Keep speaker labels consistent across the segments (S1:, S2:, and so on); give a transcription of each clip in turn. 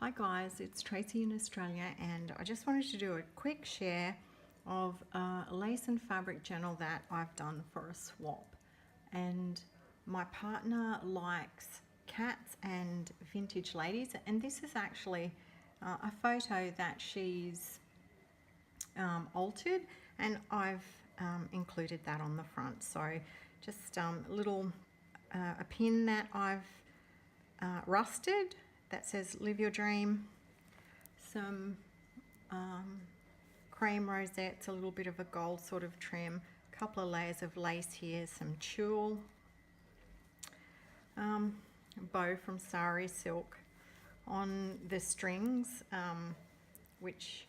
S1: Hi guys, it's Tracy in Australia, and I just wanted to do a quick share of a lace and fabric journal that I've done for a swap. And my partner likes cats and vintage ladies, and this is actually a photo that she's altered, and I've included that on the front. So just a pin that I've rusted that says live your dream, some cream rosettes, a little bit of a gold sort of trim, a couple of layers of lace here, some tulle, bow from sari silk. On the strings, which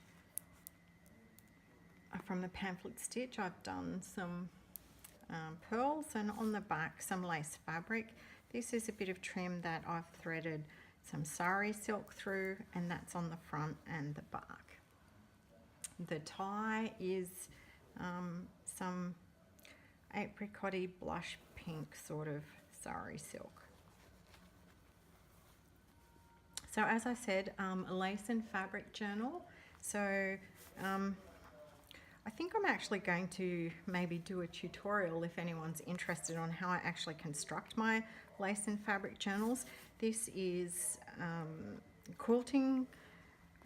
S1: are from the pamphlet stitch, I've done some pearls, and on the back some lace fabric. This is a bit of trim that I've threaded some sari silk through, and that's on the front and the back. The tie is some apricot-y blush pink sort of sari silk. So as I said, a lace and fabric journal. So I think I'm actually going to maybe do a tutorial if anyone's interested on how I actually construct my lace and fabric journals. This is quilting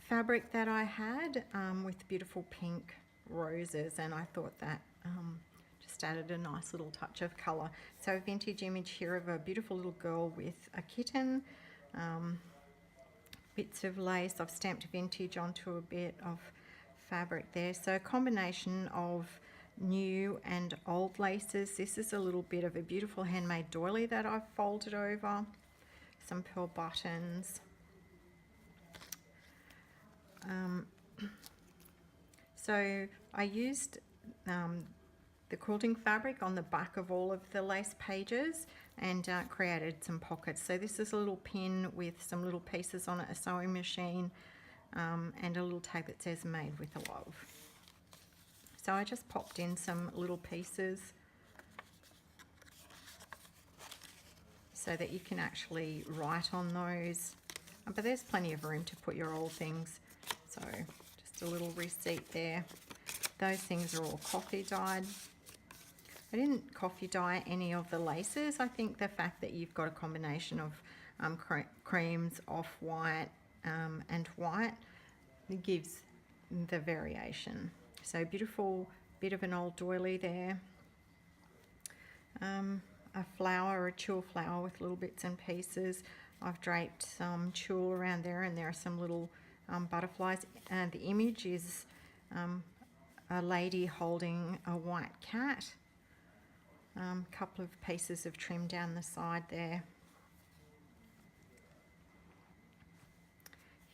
S1: fabric that I had with beautiful pink roses, and I thought that just added a nice little touch of colour. So a vintage image here of a beautiful little girl with a kitten, bits of lace. I've stamped vintage onto a bit of fabric there. So a combination of new and old laces. This is a little bit of a beautiful handmade doily that I've folded over. Some pearl buttons. So I used the quilting fabric on the back of all of the lace pages and created some pockets. So this is a little pin with some little pieces on it, a sewing machine, and a little tag that says made with love. So I just popped in some little pieces so that you can actually write on those, but there's plenty of room to put your old things. So just a little receipt there. Those things are all coffee dyed. I didn't coffee dye any of the laces. I think the fact that you've got a combination of creams, off-white and white, it gives the variation. So beautiful bit of an old doily there. A flower, a tulle flower with little bits and pieces. I've draped some tulle around there, and there are some little butterflies. And the image is a lady holding a white cat. Couple of pieces of trim down the side there.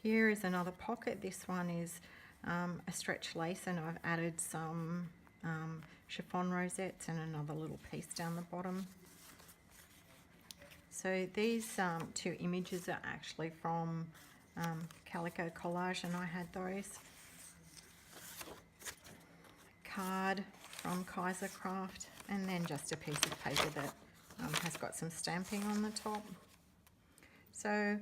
S1: Here is another pocket. This one is a stretch lace, and I've added some chiffon rosettes and another little piece down the bottom. So these two images are actually from Calico Collage, and I had those. Card from Kaiser Craft, and then just a piece of paper that has got some stamping on the top. So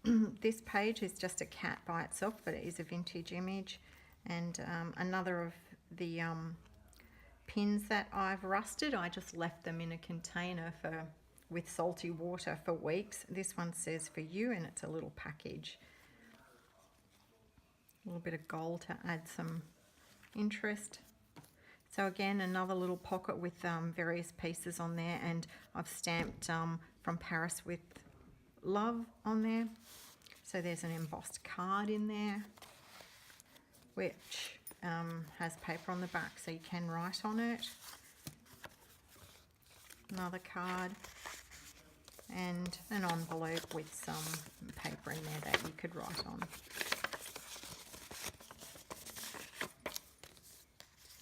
S1: this page is just a cat by itself, but it is a vintage image. And another of the pins that I've rusted, I just left them in a container with salty water for weeks. This one says for you, and it's a little package. A little bit of gold to add some interest. So again, another little pocket with various pieces on there, and I've stamped from Paris with love on there. So there's an embossed card in there, which has paper on the back so you can write on it. Another card, and an envelope with some paper in there that you could write on.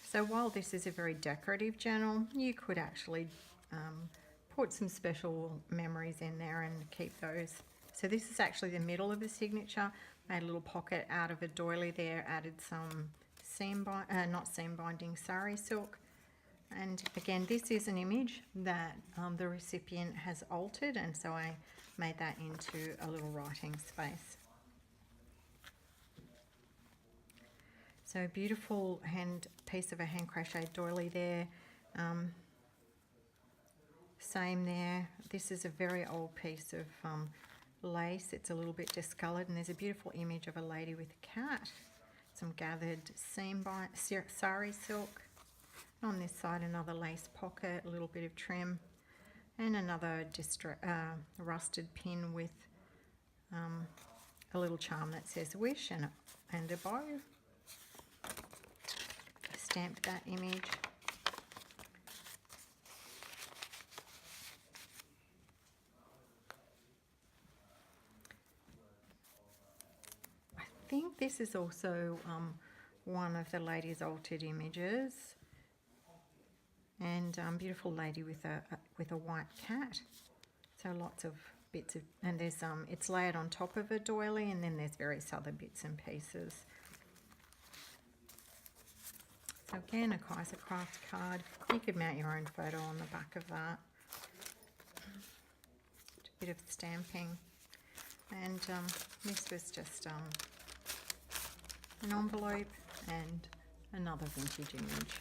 S1: So while this is a very decorative journal, you could actually put some special memories in there and keep those. So this is actually the middle of the signature. Made a little pocket out of a doily there, added some not seam binding sari silk. And again, this is an image that the recipient has altered, and so I made that into a little writing space. So beautiful piece of a hand crochet doily there. Same there. This is a very old piece of lace. It's a little bit discoloured, and there's a beautiful image of a lady with a cat. Some gathered sari silk. On this side, another lace pocket, a little bit of trim, and another rusted pin with a little charm that says wish and a bow. Stamped that image. I think this is also one of the lady's altered images, and beautiful lady with a white cat. So lots of bits of, and there's it's layered on top of a doily, and then there's various other bits and pieces. So again, a Kaiser Craft card. You could mount your own photo on the back of that. A bit of stamping, and this was just an envelope and another vintage image.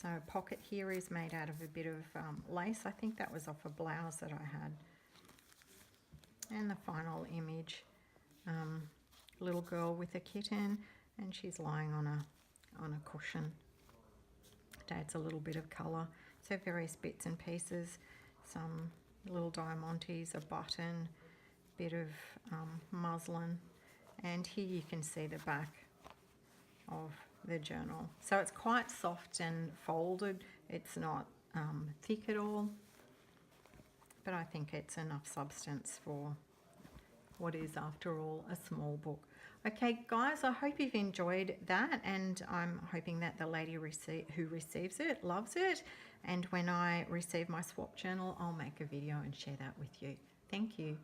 S1: So a pocket here is made out of a bit of lace. I think that was off a blouse that I had. And the final image, little girl with a kitten, and she's lying on a cushion. It adds a little bit of colour. So various bits and pieces, some little diamantes, a button, bit of muslin, and here you can see the back of the journal. So it's quite soft and folded. It's not thick at all, but I think it's enough substance for what is, after all, a small book. Okay, guys, I hope you've enjoyed that, and I'm hoping that the lady who receives it loves it, and when I receive my swap journal, I'll make a video and share that with you. Thank you.